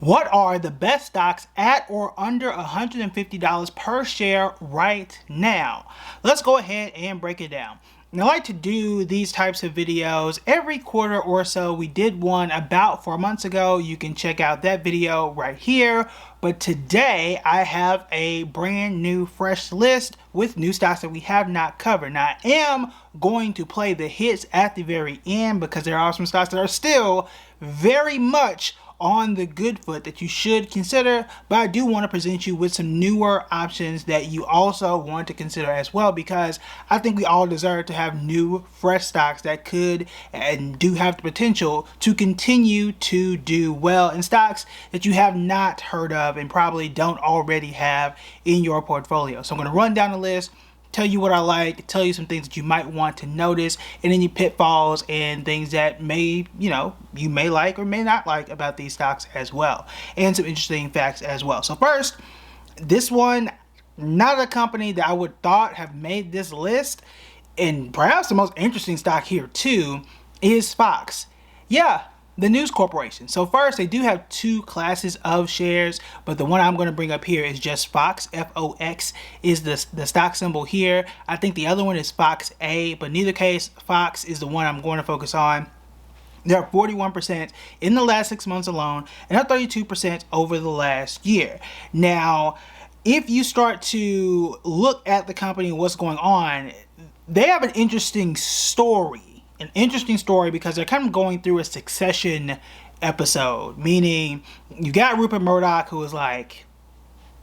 What are the best stocks at or under $150 per share right now? Let's go ahead and break it down. And I like to do these types of videos every quarter or so. We did one about 4 months ago. You can check out that video right here. But today I have a brand new fresh list with new stocks that we have not covered. Now I am going to play the hits at the very end because there are some stocks that are still very much on the good foot that you should consider, but I do want to present you with some newer options that you also want to consider as well, because I think we all deserve to have new fresh stocks that could and do have the potential to continue to do well, and stocks that you have not heard of and probably don't already have in your portfolio. So I'm going to run down the list, tell you what I like, tell you some things that you might want to notice, and any pitfalls and things that may, you may like or may not like about these stocks as well, and some interesting facts as well. So first, this one, not a company that I would thought have made this list, and perhaps the most interesting stock here too is Fox. Yeah, the news corporation. So first, they do have two classes of shares, but the one I'm going to bring up here is just Fox. Fox is the stock symbol here. I think the other one is Fox A, but in either case, Fox is the one I'm going to focus on. They're 41% in the last 6 months alone, and they're 32% over the last year. Now, if you start to look at the company and what's going on, they have an interesting story. Because they're kind of going through a succession episode, meaning you got Rupert Murdoch, who is like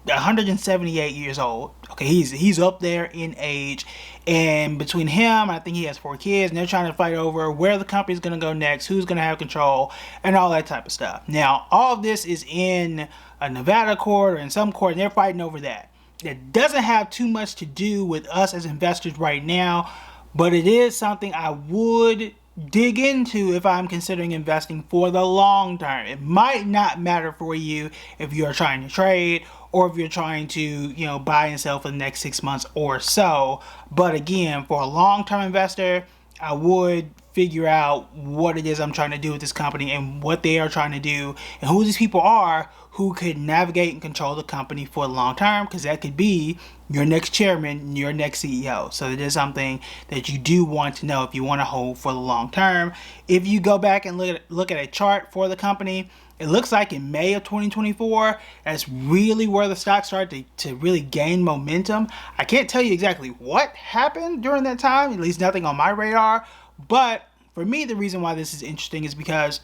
178 years old. Okay, he's up there in age, and between him, I think he has 4 kids, and they're trying to fight over where the company's going to go next, who's going to have control, and all that type of stuff. Now, all of this is in a Nevada court or in some court, and they're fighting over that. It doesn't have too much to do with us as investors right now, but it is something I would dig into if I'm considering investing for the long term. It might not matter for you if you're trying to trade or if you're trying to, buy and sell for the next 6 months or so. But again, for a long-term investor, I would figure out what it is I'm trying to do with this company and what they are trying to do and who these people are who could navigate and control the company for the long term, because that could be your next chairman, your next CEO. So it is something that you do want to know if you want to hold for the long term. If you go back and look at a chart for the company, it looks like in May of 2024, that's really where the stock started to really gain momentum. I can't tell you exactly what happened during that time, at least nothing on my radar. But for me, the reason why this is interesting is because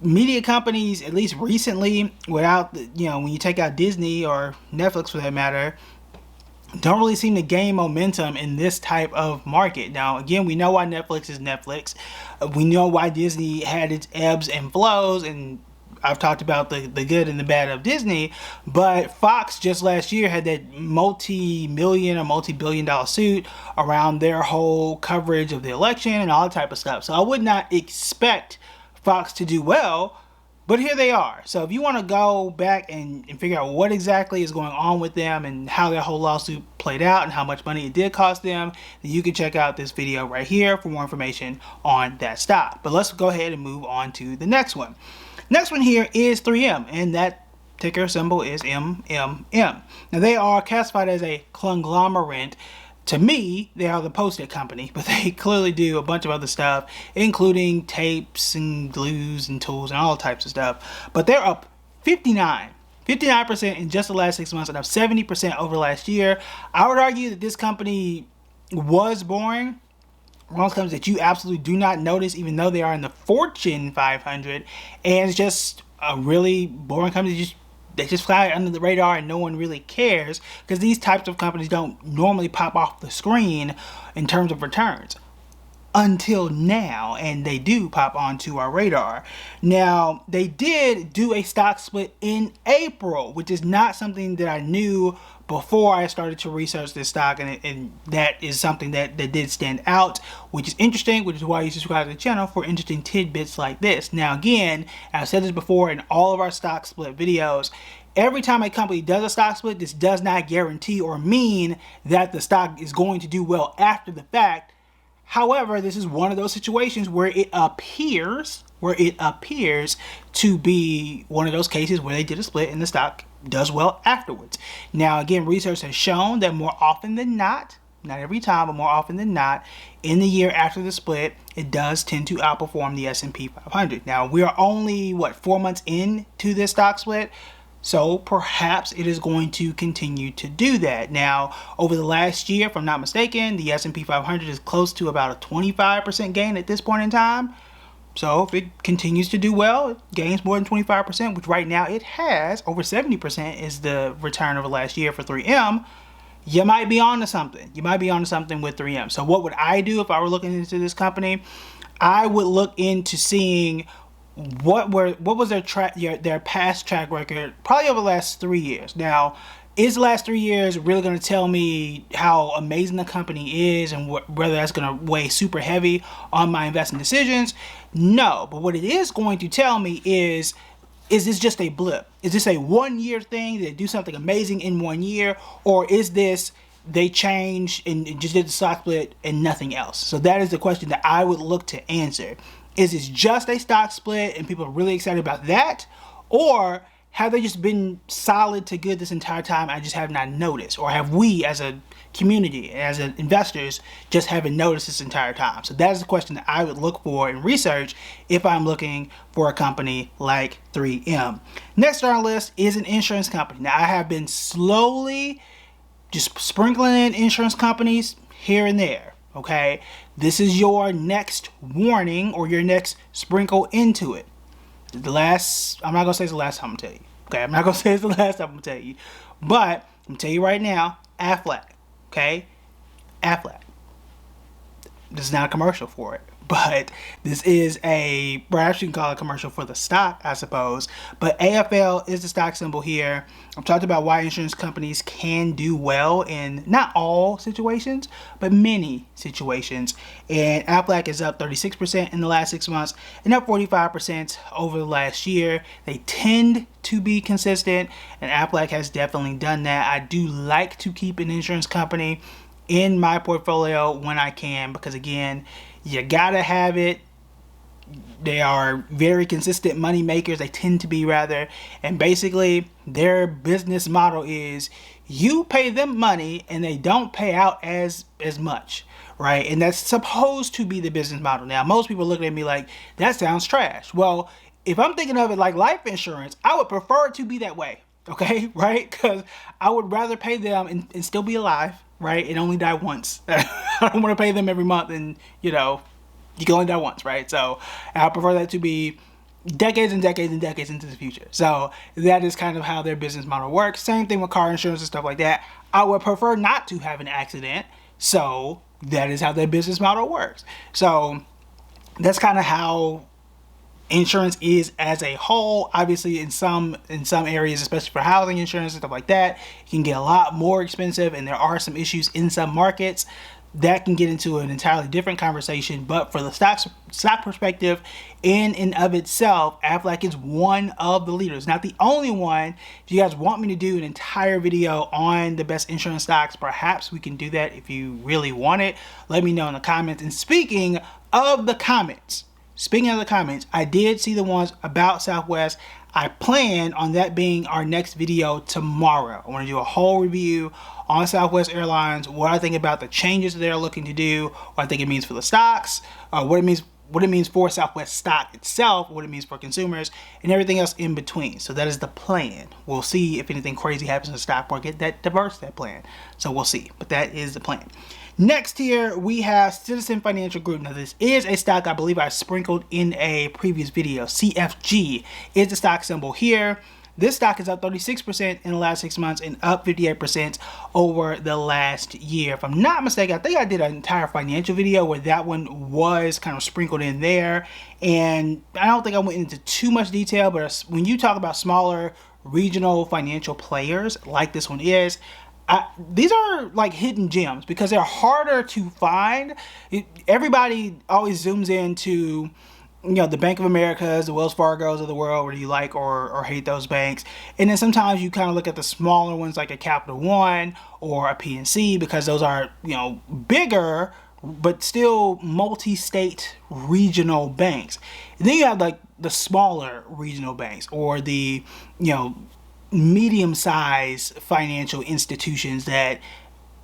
media companies, at least recently, without, when you take out Disney or Netflix for that matter, don't really seem to gain momentum in this type of market. Now, again, we know why Netflix is Netflix. We know why Disney had its ebbs and flows, and I've talked about the good and the bad of Disney, but Fox just last year had that multi-million or multi-billion-dollar suit around their whole coverage of the election and all that type of stuff. So I would not expect Fox to do well, but here they are. So if you want to go back and figure out what exactly is going on with them and how their whole lawsuit played out and how much money it did cost them, then you can check out this video right here for more information on that stock. But let's go ahead and move on to the next one. Next one here is 3M, and that ticker symbol is MMM. Now, they are classified as a conglomerate. To me, they are the Post-it company, but they clearly do a bunch of other stuff, including tapes and glues and tools and all types of stuff. But they're up 59% in just the last 6 months and up 70% over last year. I would argue that this company was boring. One of those companies that you absolutely do not notice, even though they are in the Fortune 500, and it's just a really boring company. They just fly under the radar and no one really cares, because these types of companies don't normally pop off the screen in terms of returns until now, and they do pop onto our radar. Now, they did do a stock split in April, which is not something that I knew before I started to research this stock, and that is something that did stand out, which is interesting, which is why you subscribe to the channel for interesting tidbits like this. Now, again, I've said this before in all of our stock split videos, every time a company does a stock split, this does not guarantee or mean that the stock is going to do well after the fact. However, this is one of those situations where it appears where it appears to be one of those cases where they did a split and the stock does well afterwards. Now, again, research has shown that more often than not every time, but more often than not, in the year after the split, it does tend to outperform the S&P 500. Now, we are only, 4 months into this stock split, so perhaps it is going to continue to do that. Now, over the last year, if I'm not mistaken, the S&P 500 is close to about a 25% gain at this point in time. So if it continues to do well, it gains more than 25%, which right now it has. Over 70% is the return over last year for 3M. You might be onto something. You might be onto something with 3M. So what would I do if I were looking into this company? I would look into seeing what was their past track record, probably over the last 3 years. Now, is the last 3 years really going to tell me how amazing the company is and whether that's going to weigh super heavy on my investment decisions? No, but what it is going to tell me is this just a blip? Is this a 1 year thing? Did they do something amazing in 1 year? Or is this they changed and just did the stock split and nothing else? So that is the question that I would look to answer. Is this just a stock split and people are really excited about that? Or have they just been solid to good this entire time? I just have not noticed. Or have we as a community, as investors, just haven't noticed this entire time? So that is the question that I would look for in research if I'm looking for a company like 3M. Next on our list is an insurance company. Now, I have been slowly just sprinkling in insurance companies here and there. Okay, this is your next warning or your next sprinkle into it. I'm not gonna say it's the last time I'm gonna tell you. Okay, I'm not gonna say it's the last time I'm gonna tell you, but I'm gonna tell you right now, AFAC. Okay, AFAC. This is not a commercial for it, but this is perhaps you can call it a commercial for the stock, I suppose. But AFL is the stock symbol here. I've talked about why insurance companies can do well in not all situations, but many situations. And AFAC is up 36% in the last 6 months and up 45% over the last year. They tend to be consistent, and AFAC has definitely done that. I do like to keep an insurance company in my portfolio when I can, because again, you gotta have it. They are very consistent money makers. They tend to be, rather, and basically their business model is you pay them money and they don't pay out as much, right? And that's supposed to be the business model. Now, most people look at me like that sounds trash. Well, if I'm thinking of it like life insurance, I would prefer it to be that way, okay, right? Because I would rather pay them and still be alive, right, and only die once. I don't want to pay them every month and, you can only die once, right? So I prefer that to be decades and decades and decades into the future. So that is kind of how their business model works. Same thing with car insurance and stuff like that. I would prefer not to have an accident. So that is how their business model works. So that's kind of how insurance is as a whole. Obviously, in some areas, especially for housing insurance and stuff like that, it can get a lot more expensive, and there are some issues in some markets that can get into an entirely different conversation. But for the stock perspective, in and of itself, AFAC is one of the leaders. Not the only one. If you guys want me to do an entire video on the best insurance stocks, perhaps we can do that if you really want it. Let me know in the comments. And speaking of the comments, I did see the ones about Southwest. I plan on that being our next video tomorrow. I want to do a whole review on Southwest Airlines, what I think about the changes that they're looking to do, what I think it means for the stocks, what it means for Southwest stock itself, what it means for consumers, and everything else in between. So that is the plan. We'll see if anything crazy happens in the stock market that diverts that plan. So we'll see, but that is the plan. Next here, we have Citizen Financial Group. Now, this is a stock I believe I sprinkled in a previous video. CFG is the stock symbol here. This stock is up 36% in the last 6 months and up 58% over the last year. If I'm not mistaken, I think I did an entire financial video where that one was kind of sprinkled in there. And I don't think I went into too much detail, but when you talk about smaller regional financial players like this one is, these are like hidden gems because they're harder to find. Everybody always zooms into, the Bank of Americas, the Wells Fargos of the world, whether you like or hate those banks. And then sometimes you kind of look at the smaller ones like a Capital One or a PNC because those are, bigger, but still multi-state regional banks. And then you have like the smaller regional banks, or the, you know, medium-sized financial institutions that,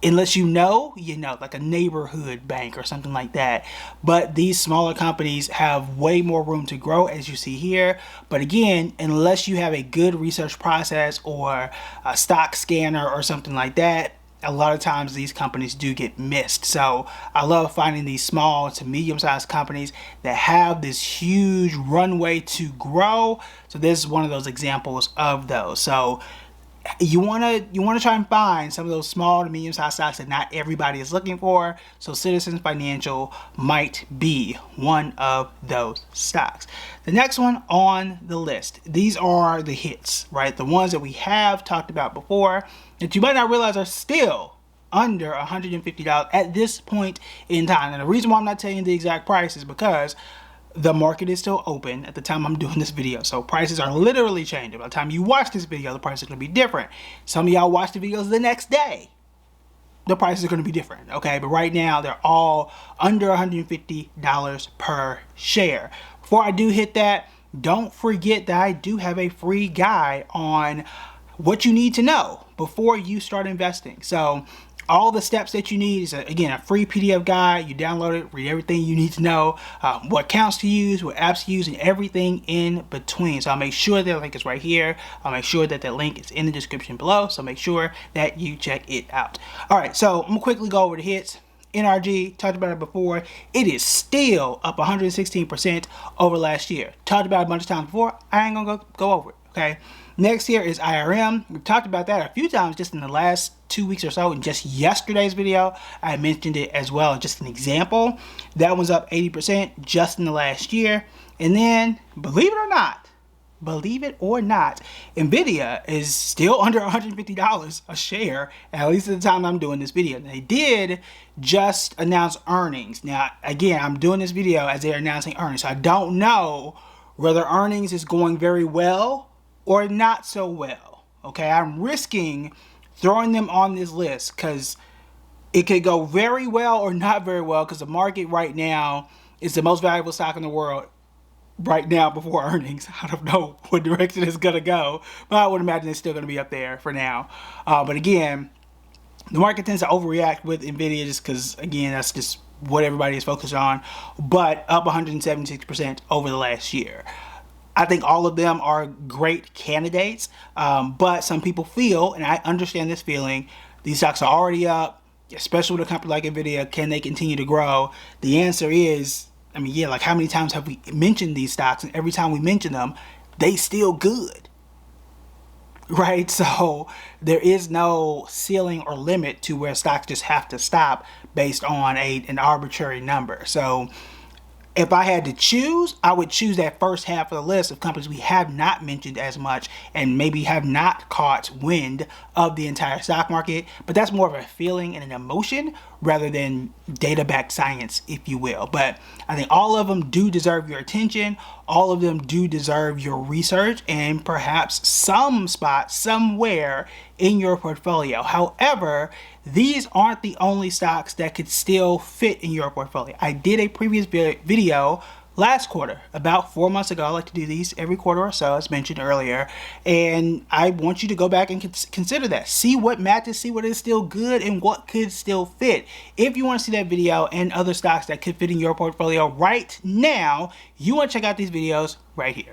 unless you know, like a neighborhood bank or something like that. But these smaller companies have way more room to grow, as you see here. But again, unless you have a good research process or a stock scanner or something like that, a lot of times these companies do get missed. So I love finding these small to medium-sized companies that have this huge runway to grow. So this is one of those examples of those. So you want to try and find some of those small to medium-sized stocks that not everybody is looking for. So Citizens Financial might be one of those stocks. The next one on the list, these are the hits, right? The ones that we have talked about before that you might not realize are still under $150 at this point in time. And the reason why I'm not telling you the exact price is because the market is still open at the time I'm doing this video. So prices are literally changing. By the time you watch this video, the price is going to be different. Some of y'all watch the videos the next day. The prices are going to be different, okay? But right now, they're all under $150 per share. Before I do hit that, don't forget that I do have a free guide on what you need to know before you start investing. So all the steps that you need is, again, a free PDF guide. You download it, read everything you need to know, what accounts to use, what apps to use, and everything in between. So I'll make sure that link is right here. I'll make sure that that link is in the description below. So make sure that you check it out. All right, so I'm gonna quickly go over the hits. NRG, talked about it before. It is still up 116% over last year. Talked about it a bunch of times before. I ain't gonna go over it, okay? Next here is IRM. We've talked about that a few times just in the last 2 weeks or so. In just yesterday's video, I mentioned it as well. Just an example. That one's up 80% just in the last year. And then, believe it or not, Nvidia is still under $150 a share, at least at the time I'm doing this video. They did just announce earnings. Now, again, I'm doing this video as they're announcing earnings. So I don't know whether earnings is going very well or not so well. Okay, I'm risking throwing them on this list because it could go very well or not very well, because the market right now is the most valuable stock in the world right now before earnings. I don't know what direction it's gonna go, but I would imagine it's still gonna be up there for now. But again, the market tends to overreact with Nvidia just because, again, that's just what everybody is focused on. But up 176% over the last year. I think all of them are great candidates, but some people feel, and I understand this feeling, these stocks are already up, especially with a company like Nvidia. Can they continue to grow? The answer is, I mean, yeah, like how many times have we mentioned these stocks, and every time we mention them, they still good, right? So there is no ceiling or limit to where stocks just have to stop based on an arbitrary number. So if I had to choose, I would choose that first half of the list of companies we have not mentioned as much and maybe have not caught wind of the entire stock market. But that's more of a feeling and an emotion rather than data-backed science, if you will. But I think all of them do deserve your attention. All of them do deserve your research and perhaps some spot somewhere in your portfolio. However, these aren't the only stocks that could still fit in your portfolio. I did a previous video last quarter, about 4 months ago. I like to do these every quarter or so, as mentioned earlier. And I want you to go back and consider that. See what matches, see what is still good, and what could still fit. If you want to see that video and other stocks that could fit in your portfolio right now, you want to check out these videos right here.